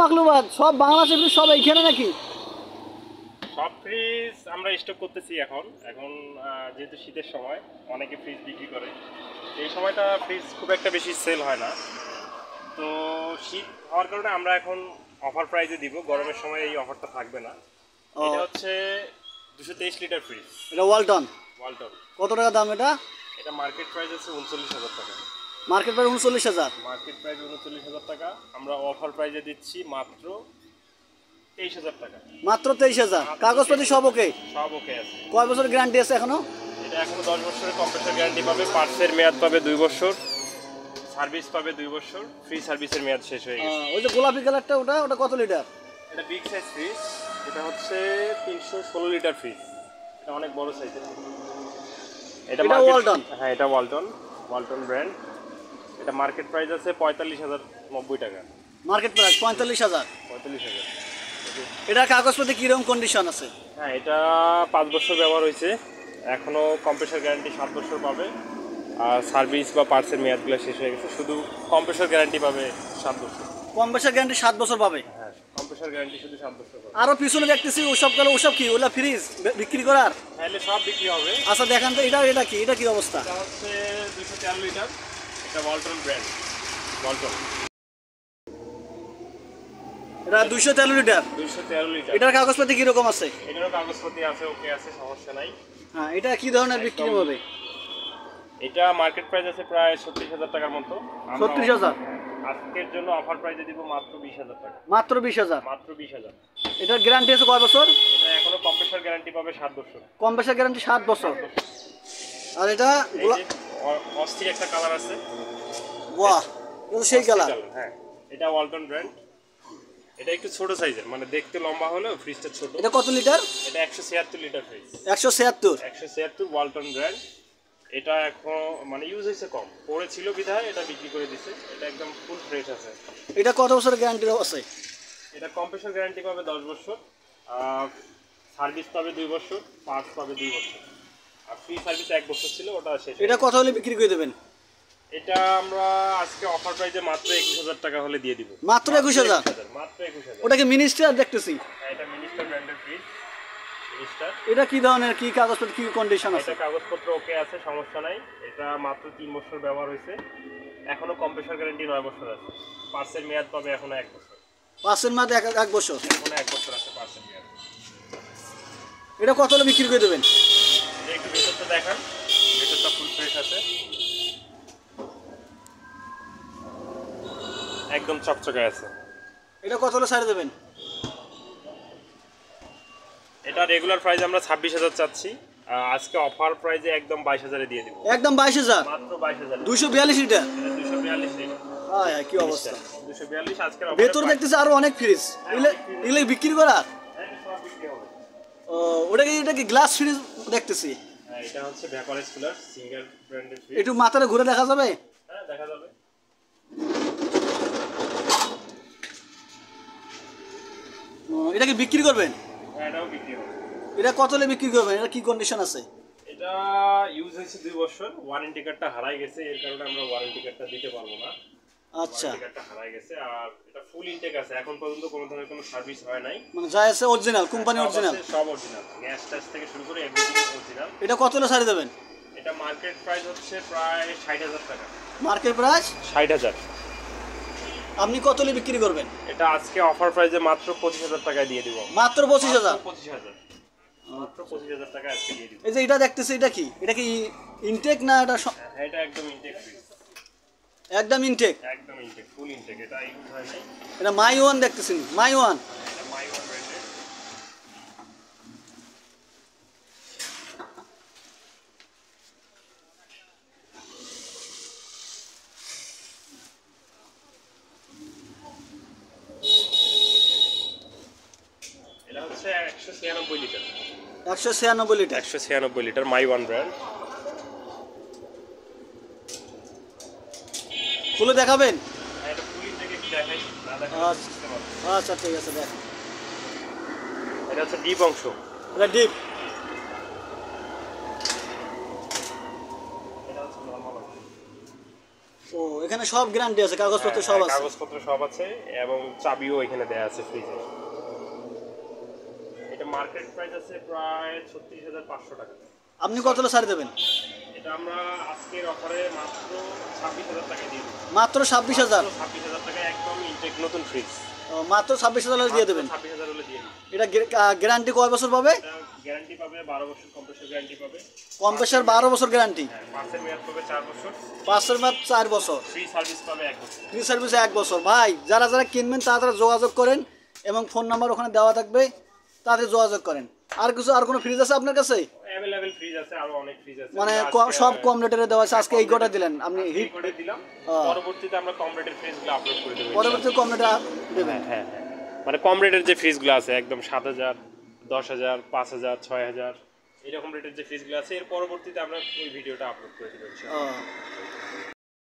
মাকলুবাদ, সব বাংলাদেশের ফ্রিজ সব এইখানে নাকি? সব ফ্রিজ আমরা স্টক করতেছি এখন যেহেতু শীতের সময় অনেকে ফ্রিজ বিক্রি করে, এই সময়টা ফ্রিজ খুব একটা বেশি সেল হয় না, তো শীত হওয়ার কারণে আমরা এখন অফার প্রাইসে দিব। গরমের সময় এই অফারটা থাকবে না। এটা হচ্ছে 223 লিটার ফ্রিজ, এটা ওয়ালটন। ওয়ালটন। কত টাকা দাম এটা? এটা মার্কেট প্রাইস আছে 39,000 টাকা। Market price 39,000। মার্কেট প্রাইস 39,000 টাকা, আমরা অফার প্রাইসে দিচ্ছি মাত্র 23,000 টাকা। মাত্র 23,000। কাগজপত্র সব ওকে? সব ওকে আছে। কয় বছর গ্যারান্টি আছে এখনো? এটা এখনো 10 বছরের কম্প্রেসর গ্যারান্টি পাবে, পার্টসের মেয়াদ পাবে 2 বছর, সার্ভিস পাবে 2 বছর, ফ্রি সার্ভিসের মেয়াদ শেষ হয়ে গেছে। ওই যে গোলাপি কালারটা, ওটা কত লিটার? এটা বিগ সাইজ ফ্রিজ, এটা হচ্ছে 316 লিটার ফ্রিজ, এটা অনেক বড় সাইজের। এটা ওয়ালটন? হ্যাঁ, এটা ওয়ালটন, ওয়ালটন ব্র্যান্ড। এটা মার্কেট প্রাইস আছে 45,090 টাকা। Market price 45,000। 45,000। এটা কাগজপত্রে কীরকম কন্ডিশন আছে? হ্যাঁ, এটা 5 বছর ব্যবহার হয়েছে, এখনও কম্প্রেসর গ্যারান্টি 7 বছর পাবে, আর সার্ভিস বা পার্টসের মেয়াদগুলো শেষ হয়ে গেছে, শুধু কম্প্রেসর গ্যারান্টি পাবে 7 বছর। কম্প্রেসর গ্যারান্টি 7 বছর পাবে? হ্যাঁ, কম্প্রেসর গ্যারান্টি শুধু 7 বছর পাবে। আরও পিছনে দেখতেছি ওসব কি ওগুলা ফ্রিজ বিক্রি করার? হ্যাঁ, সব বিক্রি হবে। আচ্ছা দেখান তো, এটা কি অবস্থা? এটা হচ্ছে 213 লিটার, এটা ওয়ালটন ব্র্যান্ড, ওয়ালটন। এটা 213 লিটার। 213 লিটার। এটার কাগজপত্র কিরকম আছে? এটারও কাগজপত্র আছে, ওকে আছে, সমস্যা নাই। হ্যাঁ, এটা কি ধরনের বিক্রি হবে? এটা মার্কেট প্রাইস আছে প্রায় 36,000 টাকার মতো। 36,000? আজকের জন্য অফার প্রাইসে দিব মাত্র 20,000 টাকা। মাত্র 20,000? মাত্র 20,000। এটার গ্যারান্টি আছে কয় বছর? এটা এখনো কম্প্রেসর গ্যারান্টি পাবে 7 বছর। কম্প্রেসর গ্যারান্টি 7 বছর। আর এটা অস্থির একটা কালার আছে। বাহ, এটা সেই কালার। হ্যাঁ, এটা ওয়ালটন ব্র্যান্ড। এটা একটু ছোট সাইজের, মানে দেখতে লম্বা হলেও ফ্রিজটা ছোট। এটা কত লিটার? এটা 176 লিটার ফ্রিজ। 176 ওয়ালটন ব্র্যান্ড। এটা এখন মানে ইউজ হয়েছে কম, পরে ছিল বিধায় এটা বিক্রি করে দিছে। এটা একদম ফুল ফ্রেশ আছে। এটা কত বছরের গ্যারান্টি আছে? এটা কম্প্রেসর গ্যারান্টি পাবে 10 বছর, আর সার্ভিস পাবে 2 বছর, পার্টস পাবে 2 বছর, আর ফ্রি সার্ভিস 1 বছর ছিল, ওটা শেষ। এটা কত হলে বিক্রি করে দেবেন? এটা আমরা আজকে অফার প্রাইসে মাত্র 21,000 টাকা হলে দিয়ে দিব। মাত্র 21,000? মাত্র 21,000। ওটা কি মিনিস্টার দেখতেছি? হ্যাঁ, এটা মিনিস্টার ব্র্যান্ডের ফ্রিজ। মিনিস্টার। এটা কি ধরনের, কি কাগজপত্র, কি কন্ডিশন আছে? এটা কাগজপত্র ওকে আছে, সমস্যা নাই। এটা মাত্র 3 বছর ব্যবহার হয়েছে, এখনো কম্প্রেসর গ্যারান্টি 9 বছর আছে, পার্সের মেয়াদ পাবে এখনো 1 বছর। পার্সের মেয়াদ 1 বছর? এখনো 1 বছর আছে পার্সের মেয়াদ। এটা কত হলে বিক্রি করে দেবেন? এটা একটু ভেতরটা দেখান, ভেতরটা ফুল ফ্রেশ আছে, একদম চকচকে আছে। এটা কত হলে ছাড়ে দেবেন? এটা রেগুলার প্রাইস আমরা 26,000 চাচ্ছি, আজকে অফার প্রাইসে একদম 22,000 এ দিয়ে দিব। একদম 22,000? মাত্র 22,000। 242 লিটার? 242 লিটার। হ্যাঁ, কি অবস্থা! 242 আজকের অফার। ভেতর দেখতেছি আরো অনেক ফ্রিজ, এগুলো বিক্রি করা? হ্যাঁ, সব বিক্রি হবে। এটা কি গ্লাস ফ্রিজ দেখতেছি? হ্যাঁ, এটা হচ্ছে ভ্যাপারেজ কুলার, সিঙ্গার ব্র্যান্ডের ফ্রিজ। একটু মাথাটা ঘুরে দেখা যাবে? হ্যাঁ, দেখা যাবে। এটা কি বিক্রি করবেন? হ্যাঁ, এটাও বিক্রি হবে। এটা কত হলে বিক্রি করবেন? এটা কি কন্ডিশন আছে? এটা ইউজ হয়েছে 2 বছর, ওয়ারেন্টি কার্ডটা হারাই গেছে, এর কারণে আমরা ওয়ারেন্টি কার্ডটা দিতে পারবো না। আচ্ছা, ওয়ারেন্টি কার্ডটা হারাই গেছে, আর এটা ফুল ইনটেক আছে, এখন পর্যন্ত কোনো ধরনের কোনো সার্ভিস হয় নাই। মানে যা আছে অরিজিনাল, কোম্পানি অরিজিনাল? সব অরিজিনাল, গ্যাস ট্যাস থেকে শুরু করে এভরিথিং অরিজিনাল। এটা কত হলে ছাড়ে দেবেন? এটা মার্কেট প্রাইস হচ্ছে প্রায় 60,000 টাকা। Market price 60,000। আপনি কত হলে বিক্রি করবেন? এটা আজকে অফার প্রাইসে মাত্র 25,000 টাকায় দিয়ে দিব। মাত্র 25,000? 25,000, মাত্র 25,000 টাকা আজকে দিয়ে দিব। এই যে এটা দেখতেছি, এটা কি ইনটেক না? হ্যাঁ, এটা একদম ইনটেক ফ্রিজ। একদম ইনটেক? একদম ইনটেক, ফুল ইনটেক, এটা ইউজ হয় নাই। এটা মাই ওয়ান দেখতেছি, মাই ওয়ান? এটা মাই ওয়ান ব্র্যান্ডের। এটা হচ্ছে 196 লিটার। 196 লিটার? 196 লিটার, মাই ওয়ান ব্র্যান্ড। খুলে দেখাবেন? হ্যাঁ, এটা ফুল ইনটেকে কি দেখাই না দেখাই বুঝতে পারবেন। আচ্ছা, ঠিক আছে, দেখ। এটা হচ্ছে ডিপ অংশ। এটা ডিপ? এটা হচ্ছে নরমাল অংশ। ও এখানে সব গ্যারান্টি আছে, কাগজপত্র সব হ্যাঁ, আছে। কাগজপত্র সব আছে এবং চাবিও এখানে দেয়া আছে ফ্রিজে। এটা মার্কেট প্রাইস আছে প্রায় 36,500 টাকা। আপনি কতটা ছাড় দেবেন? এটা আমরা আজকের অফারে মাত্র 26,000 টাকায় দিয়ে দিই। মাত্র 26,000? 26,000 টাকায় একদম ইনটেক নতুন ফ্রিজ। মাত্র 26,000 দিয়ে দেবেন? 26,000 হলে দিয়ে দিই। এটা গ্যারান্টি কয় বছর পাবে? এটা গ্যারান্টি পাবে 12 বছর কম্প্রেসর গ্যারান্টি পাবে। কম্প্রেসার 12 বছর গ্যারান্টি, হ্যাঁ, পাঁচের মেয়াদ পাবে 4 বছর, 5 মাস 4 বছর, ফ্রি সার্ভিস পাবে 1 বছর। ফ্রি সার্ভিসে 1 বছর। ভাই যারা যারা কিনবেন তারা যোগাযোগ করেন এবং ফোন নাম্বার ওখানে দেওয়া থাকবে, তাদের যোগাযোগ করেন। আর কোনো ফ্রিজ আছে আপনার কাছে? অ্যাভেলেবেল ফ্রিজ আছে, আরো অনেক ফ্রিজ আছে। মানে সব কম রেটের দেওয়া আছে, আজকে এই গোটা দিলেন আপনি হিট করে দিলাম, পরবর্তীতে আমরা কম রেটের ফ্রিজগুলো আপলোড করে দেব। পরবর্তী কম রেটে দেবেন। হ্যাঁ, মানে কম রেটের যে ফ্রিজগুলো আছে একদম 7,000, 10,000, 5,000, 6,000 এরকম রেটের যে ফ্রিজগুলো আছে, এর পরবর্তীতে আমরা ওই ভিডিওটা আপলোড করে দেব ইনশাআল্লাহ।